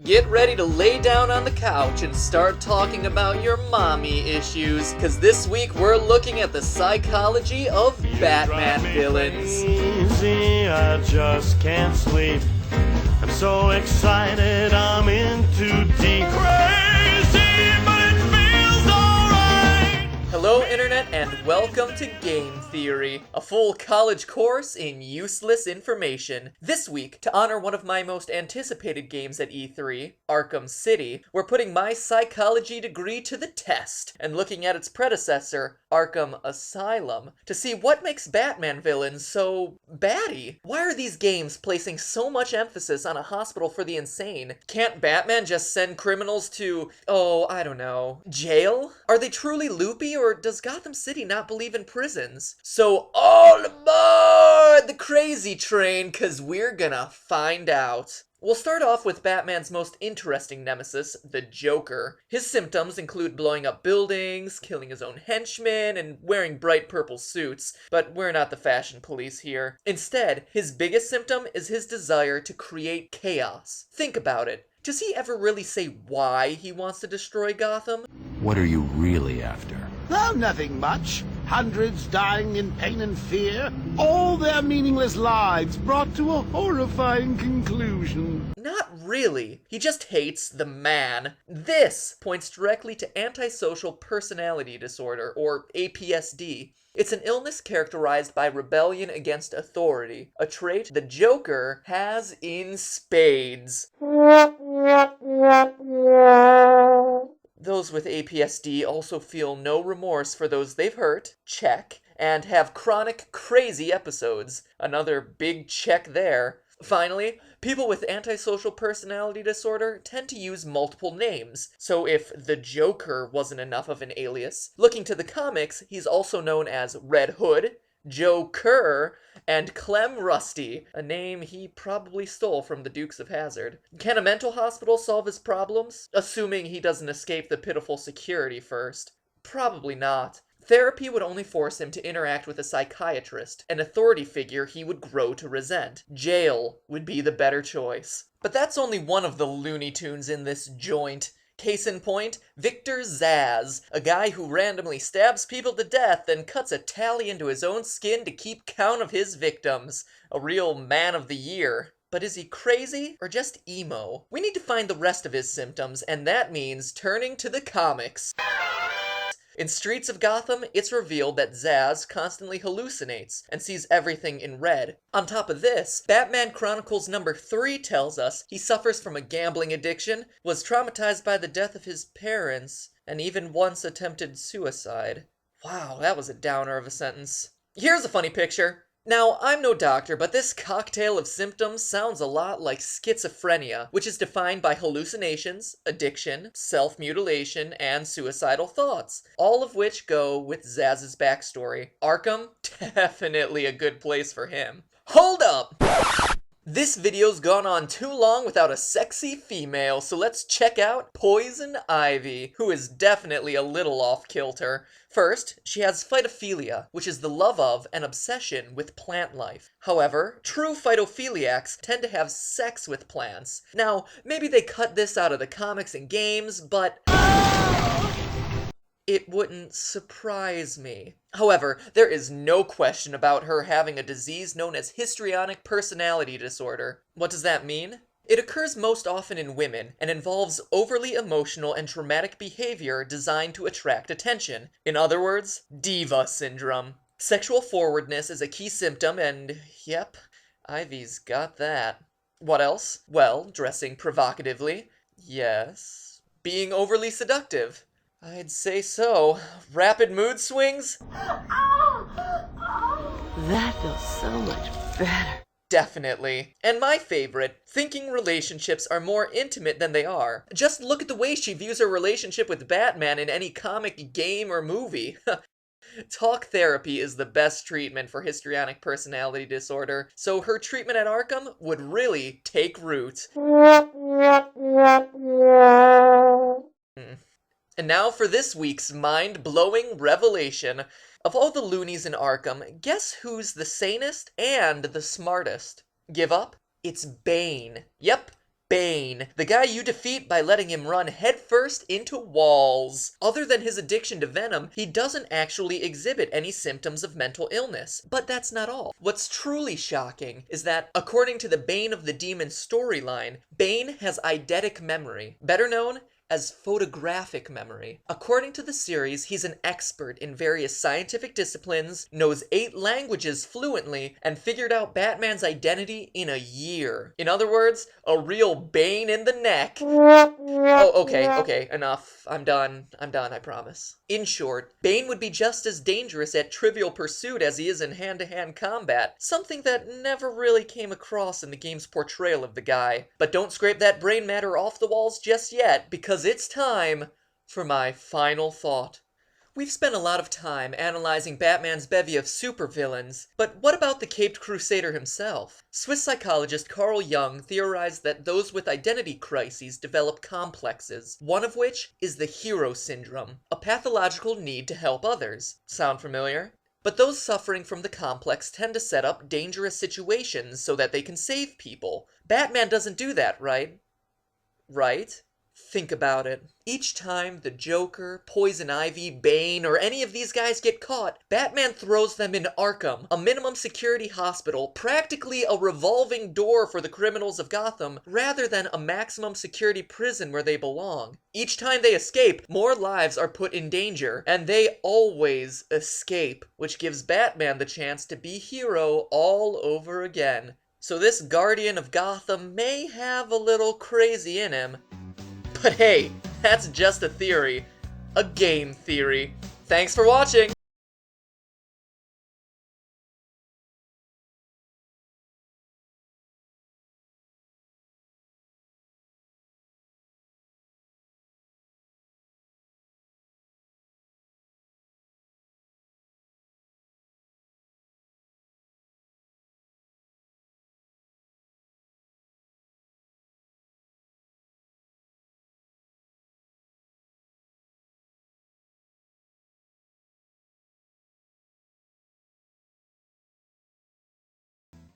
Get ready to lay down on the couch and start talking about your mommy issues, cause this week we're looking at the psychology of Batman villains. Crazy, I just can't sleep. I'm so excited, I'm in too deep. Crazy, but it feels alright. Hello Internet and welcome to Game Theory, a full college course in useless information. This week, to honor one of my most anticipated games at E3, Arkham City, we're putting my psychology degree to the test and looking at its predecessor, Arkham Asylum, to see what makes Batman villains so batty. Why are these games placing so much emphasis on a hospital for the insane? Can't Batman just send criminals to, I don't know, jail? Are they truly loopy, or does Gotham City not believe in prisons? So all aboard the crazy train, cause we're gonna find out. We'll start off with Batman's most interesting nemesis, the Joker. His symptoms include blowing up buildings, killing his own henchmen, and wearing bright purple suits, but we're not the fashion police here. Instead, his biggest symptom is his desire to create chaos. Think about it. Does he ever really say why he wants to destroy Gotham? What are you really after? Oh, nothing much. Hundreds dying in pain and fear. All their meaningless lives brought to a horrifying conclusion. Not really. He just hates the man. This points directly to antisocial personality disorder, or APSD. It's an illness characterized by rebellion against authority, a trait the Joker has in spades. Those with APSD also feel no remorse for those they've hurt, check, and have chronic crazy episodes, another big check there. Finally, people with antisocial personality disorder tend to use multiple names, so if the Joker wasn't enough of an alias, looking to the comics, he's also known as Red Hood, Joe Kerr, and Clem Rusty, a name he probably stole from the Dukes of Hazzard. Can a mental hospital solve his problems? Assuming he doesn't escape the pitiful security first. Probably not. Therapy would only force him to interact with a psychiatrist, an authority figure he would grow to resent. Jail would be the better choice. But that's only one of the Looney Tunes in this joint. Case in point, Victor Zsasz, a guy who randomly stabs people to death and cuts a tally into his own skin to keep count of his victims. A real man of the year. But is he crazy or just emo? We need to find the rest of his symptoms, and that means turning to the comics. In Streets of Gotham, it's revealed that Zsasz constantly hallucinates and sees everything in red. On top of this, Batman Chronicles number 3 tells us he suffers from a gambling addiction, was traumatized by the death of his parents, and even once attempted suicide. Wow, that was a downer of a sentence. Here's a funny picture. Now, I'm no doctor, but this cocktail of symptoms sounds a lot like schizophrenia, which is defined by hallucinations, addiction, self-mutilation, and suicidal thoughts, all of which go with Zsasz's backstory. Arkham? Definitely a good place for him. Hold up! This video's gone on too long without a sexy female, so let's check out Poison Ivy, who is definitely a little off-kilter. First, she has phytophilia, which is the love of and obsession with plant life. However, true phytophiliacs tend to have sex with plants. Now, maybe they cut this out of the comics and games, but it wouldn't surprise me. However, there is no question about her having a disease known as histrionic personality disorder. What does that mean? It occurs most often in women and involves overly emotional and traumatic behavior designed to attract attention. In other words, diva syndrome. Sexual forwardness is a key symptom and, yep, Ivy's got that. What else? Well, dressing provocatively. Yes. Being overly seductive. I'd say so. Rapid mood swings? That feels so much better. Definitely. And my favorite, thinking relationships are more intimate than they are. Just look at the way she views her relationship with Batman in any comic, game, or movie. Talk therapy is the best treatment for histrionic personality disorder, so her treatment at Arkham would really take root. And now for this week's mind-blowing revelation. Of all the loonies in Arkham, guess who's the sanest and the smartest? Give up? It's Bane. Yep, Bane, the guy you defeat by letting him run headfirst into walls. Other than his addiction to venom, he doesn't actually exhibit any symptoms of mental illness. But that's not all. What's truly shocking is that, according to the Bane of the Demon storyline, Bane has eidetic memory, better known as photographic memory. According to the series, he's an expert in various scientific disciplines, knows 8 languages fluently, and figured out Batman's identity in a year. In other words, a real Bane in the neck. Oh, okay, enough. I'm done, I promise. In short, Bane would be just as dangerous at Trivial Pursuit as he is in hand-to-hand combat, something that never really came across in the game's portrayal of the guy. But don't scrape that brain matter off the walls just yet, because it's time for my final thought. We've spent a lot of time analyzing Batman's bevy of supervillains, but what about the Caped Crusader himself? Swiss psychologist Carl Jung theorized that those with identity crises develop complexes, one of which is the hero syndrome, a pathological need to help others. Sound familiar? But those suffering from the complex tend to set up dangerous situations so that they can save people. Batman doesn't do that, right? Right? Think about it. Each time the Joker, Poison Ivy, Bane, or any of these guys get caught, Batman throws them in Arkham, a minimum security hospital, practically a revolving door for the criminals of Gotham, rather than a maximum security prison where they belong. Each time they escape, more lives are put in danger, and they always escape, which gives Batman the chance to be hero all over again. So this Guardian of Gotham may have a little crazy in him. But hey, that's just a theory. A game theory. Thanks for watching!